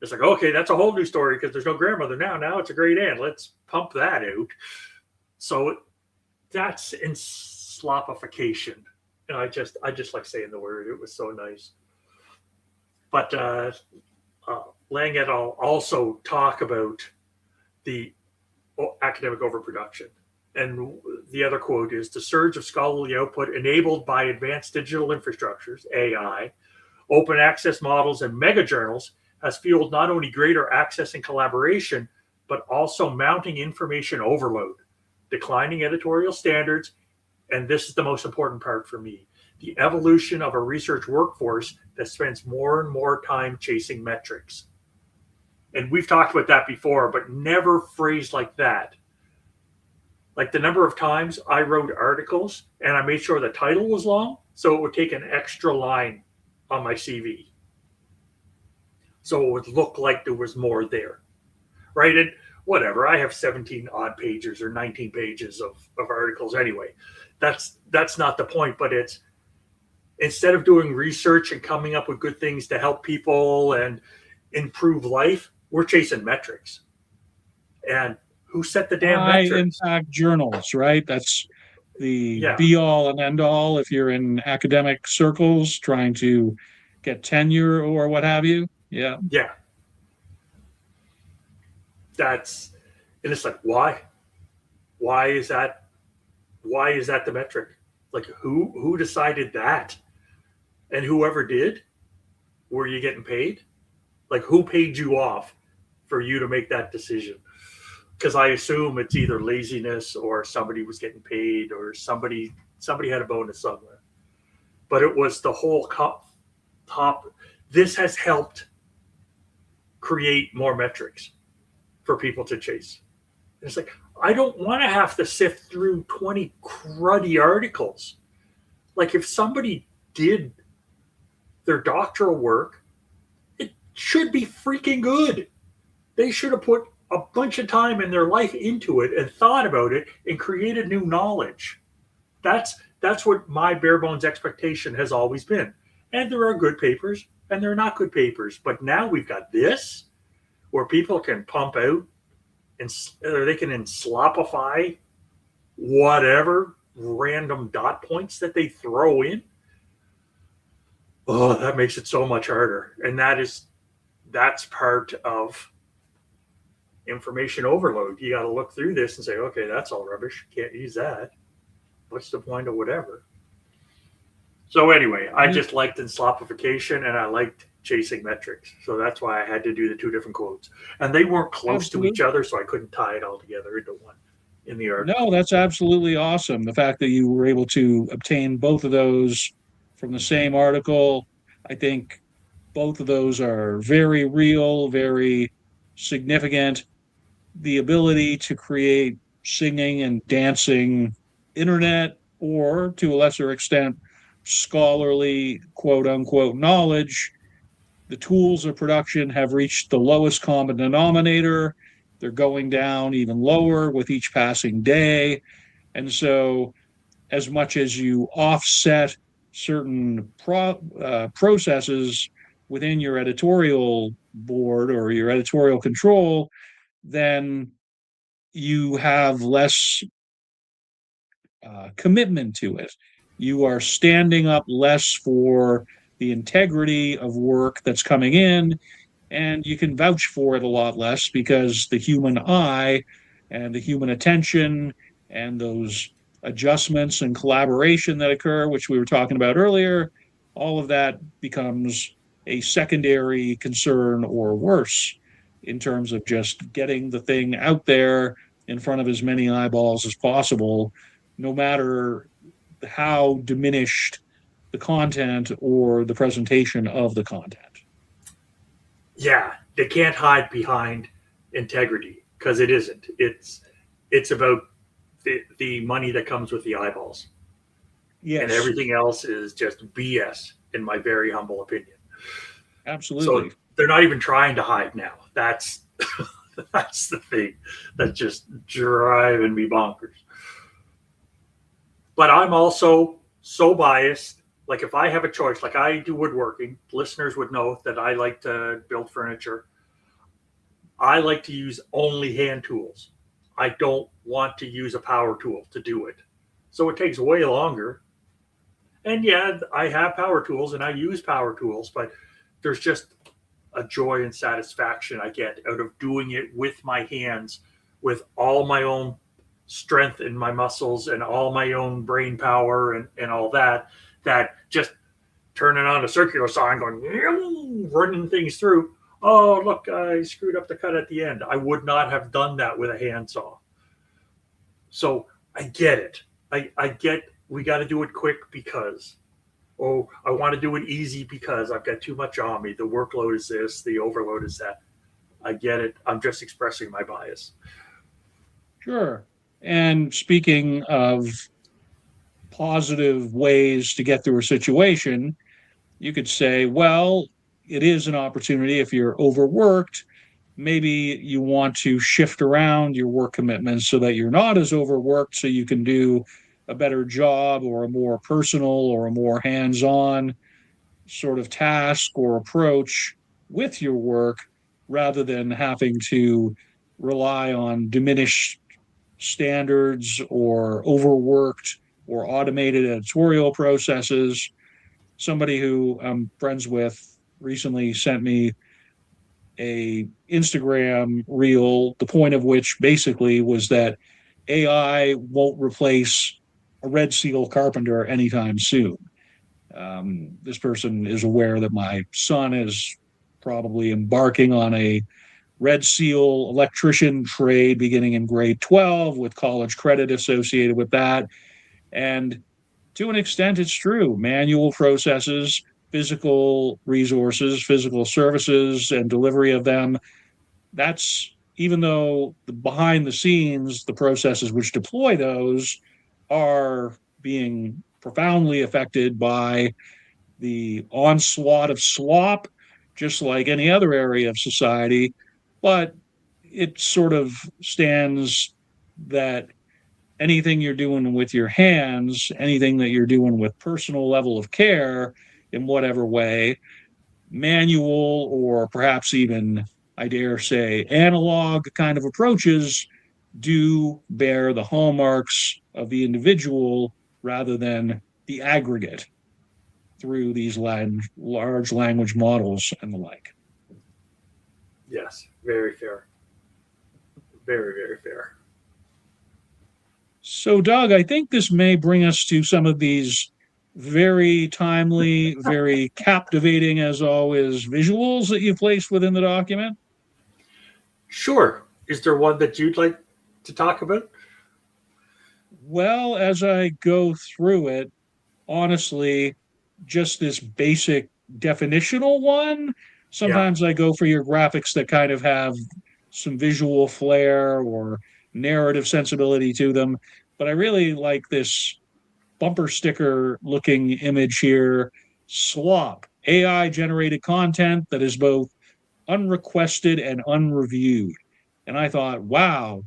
It's like, okay, that's a whole new story because there's no grandmother now. Now it's a great aunt. Let's pump that out. So that's in slopification. And I just like saying the word. It was so nice. But Lang et al. Also talk about the academic overproduction. And the other quote is the surge of scholarly output enabled by advanced digital infrastructures, AI, open access models, and mega journals has fueled not only greater access and collaboration, but also mounting information overload, declining editorial standards, and this is the most important part for me, the evolution of a research workforce that spends more and more time chasing metrics. And we've talked about that before, but never phrased like that. Like the number of times I wrote articles and I made sure the title was long, so it would take an extra line on my CV. So it would look like there was more there, right? And whatever, I have 17 odd pages or 19 pages of articles anyway. That's not the point, but it's instead of doing research and coming up with good things to help people and improve life, we're chasing metrics. And who set the damn High metrics? impact journals, right? That's the Yeah. be all and end all if you're in academic circles trying to get tenure or what have you. Yeah. Yeah. And it's like, why? Why is that the metric? Like who decided that? And whoever did, were you getting paid? Like who paid you off for you to make that decision? Because I assume it's either laziness or somebody was getting paid or somebody had a bonus somewhere. But it was the whole top. This has helped create more metrics for people to chase. And it's like, I don't want to have to sift through 20 cruddy articles. Like if somebody did their doctoral work, it should be freaking good. They should have put a bunch of time in their life into it and thought about it and created new knowledge. That's That's what my bare bones expectation has always been. And there are good papers and there are not good papers. But now we've got this where people can pump out and or they can enslopify whatever random dot points that they throw in. Oh, that makes it so much harder. And that's part of information overload. You got to look through this and say, okay, that's all rubbish. Can't use that. What's the point of whatever? So anyway, I just liked enslopification and I liked chasing metrics. So that's why I had to do the two different quotes. And they weren't close to each other, so I couldn't tie it all together into one in the article. No, that's absolutely awesome. The fact that you were able to obtain both of those from the same article, I think both of those are very real, very significant. The ability to create singing and dancing internet, or to a lesser extent, scholarly quote unquote knowledge, the tools of production have reached the lowest common denominator. They're going down even lower with each passing day. And so, as much as you offset certain processes within your editorial board or your editorial control, then you have less commitment to it. You are standing up less for the integrity of work that's coming in, and you can vouch for it a lot less because the human eye and the human attention and those adjustments and collaboration that occur, which we were talking about earlier, all of that becomes a secondary concern or worse in terms of just getting the thing out there in front of as many eyeballs as possible, no matter how diminished the content or the presentation of the content. Yeah, they can't hide behind integrity because it isn't. It's about the money that comes with the eyeballs. Yes. And everything else is just BS, in my very humble opinion. Absolutely. So they're not even trying to hide now. That's that's the thing that's just driving me bonkers. But I'm also so biased. Like if I have a choice, like I do woodworking, listeners would know that I like to build furniture. I like to use only hand tools. I don't want to use a power tool to do it. So it takes way longer. And yeah, I have power tools and I use power tools, but there's just a joy and satisfaction I get out of doing it with my hands, with all my own strength in my muscles and all my own brain power and all that just turning on a circular saw and going, running things through. Oh, look, I screwed up the cut at the end. I would not have done that with a handsaw. So I get it. I get we got to do it quick because, oh, I want to do it easy because I've got too much on me. The workload is this, the overload is that. I get it. I'm just expressing my bias. Sure. And speaking of positive ways to get through a situation, you could say, well, it is an opportunity if you're overworked. Maybe you want to shift around your work commitments so that you're not as overworked, so you can do a better job or a more personal or a more hands-on sort of task or approach with your work rather than having to rely on diminished standards or overworked or automated editorial processes. Somebody who I'm friends with recently sent me a Instagram reel, the point of which basically was that AI won't replace a Red Seal carpenter anytime soon. This person is aware that my son is probably embarking on a Red Seal electrician trade beginning in grade 12 with college credit associated with that. And to an extent, it's true. Manual processes, physical resources, physical services, and delivery of them, that's, even though behind the scenes, the processes which deploy those are being profoundly affected by the onslaught of slop, just like any other area of society. But it sort of stands that anything you're doing with your hands, anything that you're doing with personal level of care in whatever way, manual or perhaps even, I dare say, analog kind of approaches do bear the hallmarks of the individual rather than the aggregate through these large language models and the like. Yes, very fair. Very, very fair. So, Doug, I think this may bring us to some of these very timely, very captivating, as always, visuals that you placed within the document. Sure. Is there one that you'd like to talk about? Well, as I go through it, honestly, just this basic definitional one. Yeah. Sometimes I go for your graphics that kind of have some visual flair or narrative sensibility to them. But I really like this bumper sticker looking image here. Slop, AI generated content that is both unrequested and unreviewed. And I thought, wow,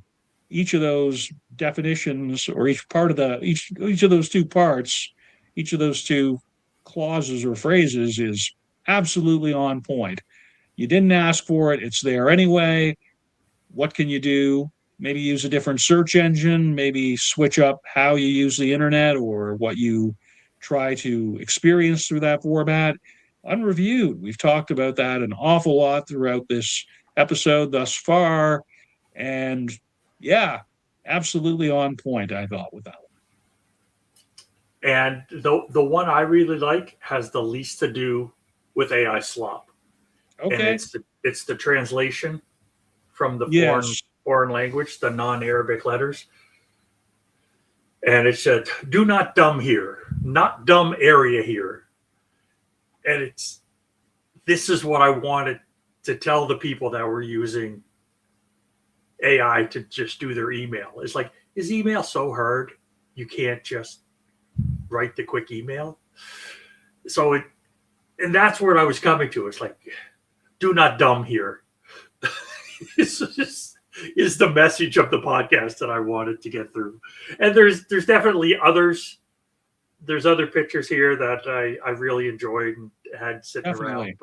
each of those definitions or each part of the each of those two parts, each of those two clauses or phrases is absolutely on point. You didn't ask for it, it's there anyway. What can you do? Maybe use a different search engine, maybe switch up how you use the internet or what you try to experience through that format. Unreviewed. We've talked about that an awful lot throughout this episode thus far. And yeah, absolutely on point, I thought, with that one. And the one I really like has the least to do with AI slop. Okay. And it's the translation from the foreign language, the non-Arabic letters. And it said, "Do not dumb here, not dumb area here." And this is what I wanted to tell the people that were using AI to just do their email. It's like, is email so hard you can't just write the quick email? So and that's where I was coming to. It's like, do not dumb here. This is the message of the podcast that I wanted to get through. And there's definitely others. There's other pictures here that I really enjoyed and had sitting around,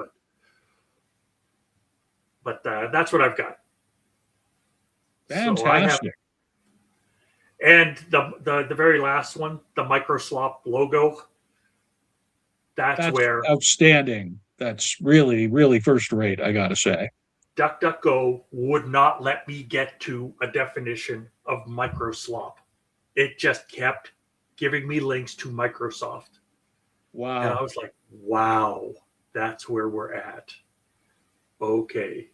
but that's what I've got. Fantastic. So and the very last one, the Microslop logo. That's where outstanding. That's really, really first rate, I gotta say. DuckDuckGo would not let me get to a definition of Microslop. It just kept giving me links to Microsoft. Wow. And I was like, wow, that's where we're at. Okay.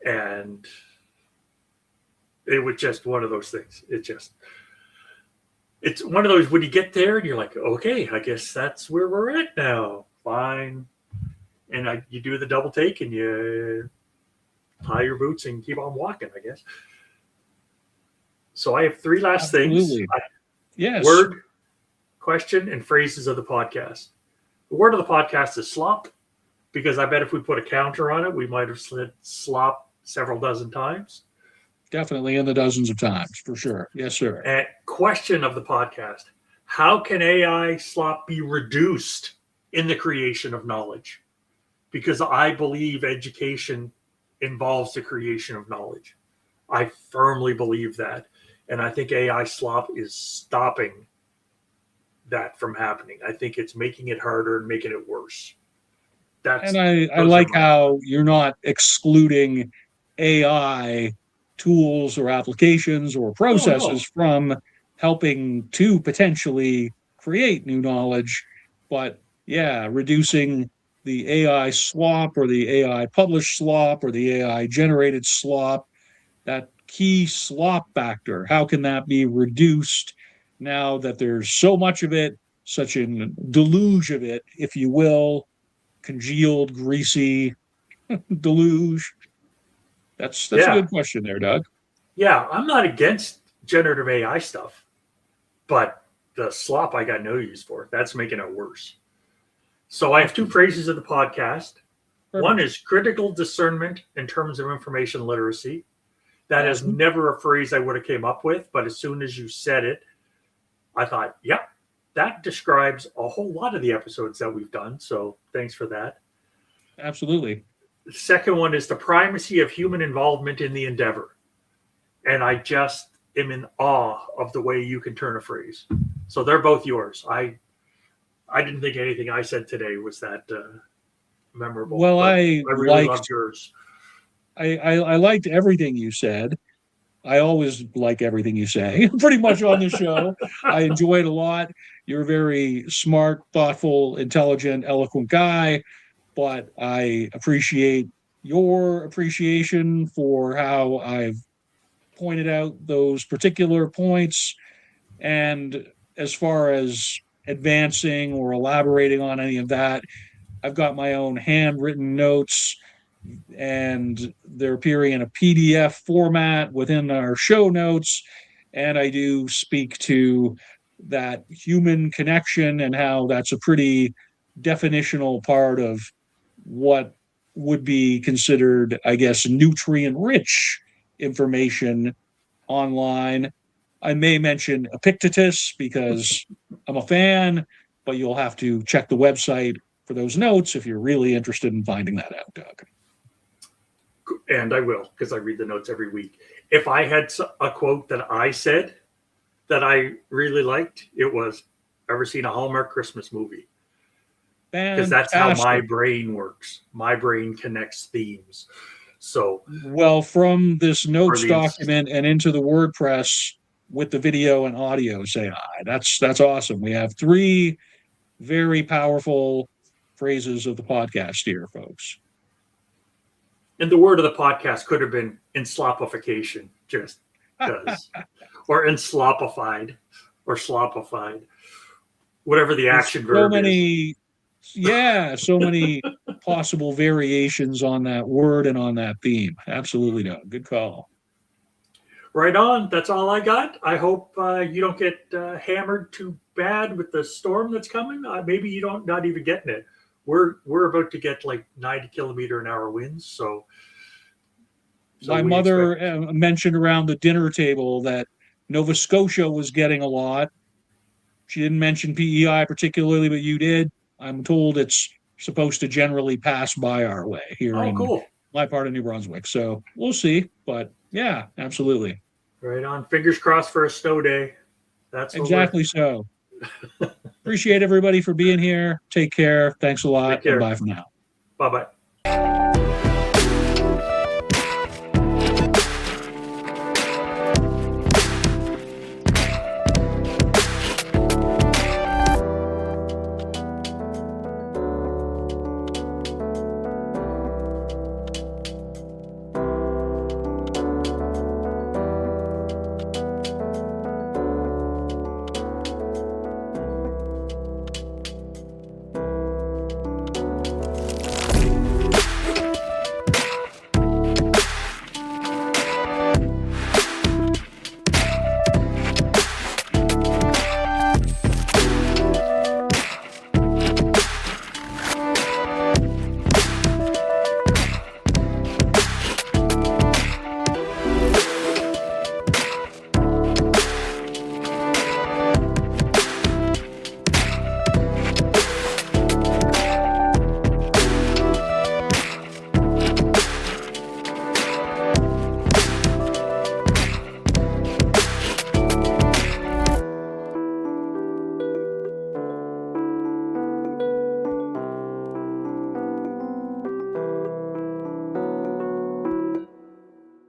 And it was just one of those things. It's one of those when you get there and you're like, okay, I guess that's where we're at now. Fine. And you do the double take and you tie your boots and keep on walking, I guess. So I have three last things. Yes. Word, question, and phrases of the podcast. The word of the podcast is slop, because I bet if we put a counter on it, we might have said slop several dozen times. Definitely in the dozens of times, for sure. Yes, sir. And question of the podcast: how can AI slop be reduced in the creation of knowledge? Because I believe education involves the creation of knowledge. I firmly believe that. And I think AI slop is stopping that from happening. I think it's making it harder and making it worse. And I like how you're not excluding AI tools or applications or processes from helping to potentially create new knowledge. But yeah, reducing the AI slop or the AI published slop or the AI generated slop, that key slop factor, how can that be reduced now that there's so much of it, such a deluge of it, if you will, congealed, greasy deluge? That's a good question there, Doug. Yeah, I'm not against generative AI stuff, but the slop I got no use for. That's making it worse. So I have two phrases of the podcast. Perfect. One is critical discernment in terms of information literacy. That is never a phrase I would have came up with, but as soon as you said it, I thought, yep, that describes a whole lot of the episodes that we've done. So thanks for that. Absolutely. The second one is the primacy of human involvement in the endeavor. And I just am in awe of the way you can turn a phrase. So they're both yours. I didn't think anything I said today was that memorable. Well, I really loved yours. I liked everything you said. I always like everything you say, pretty much on the show. I enjoy it a lot. You're a very smart, thoughtful, intelligent, eloquent guy, but I appreciate your appreciation for how I've pointed out those particular points. And as far as advancing or elaborating on any of that, I've got my own handwritten notes, and they're appearing in a PDF format within our show notes. And I do speak to that human connection and how that's a pretty definitional part of what would be considered, I guess, nutrient-rich information online. I may mention Epictetus because I'm a fan, but you'll have to check the website for those notes if you're really interested in finding that out, Doug. And I will, because I read the notes every week. If I had a quote that I said that I really liked, it was, ever seen a Hallmark Christmas movie? Because that's how my brain works. My brain connects themes. So, well, from this notes document and into the WordPress with the video and audio, say hi. That's awesome. We have 3 very powerful phrases of the podcast here, folks. And the word of the podcast could have been enslopification, just because, or enslopified, or slopified, whatever the action verb is. Yeah, so many possible variations on that word and on that theme. Absolutely, no. Good call. Right on. That's all I got. I hope you don't get hammered too bad with the storm that's coming. Maybe you don't, not even getting it. We're about to get like 90-kilometer-an-hour winds. So my mother mentioned around the dinner table that Nova Scotia was getting a lot. She didn't mention PEI particularly, but you did. I'm told it's supposed to generally pass by our way here in my part of New Brunswick. So we'll see. But yeah, absolutely. Right on. Fingers crossed for a snow day. That's exactly so. Appreciate everybody for being here. Take care. Thanks a lot. And bye for now. Bye-bye.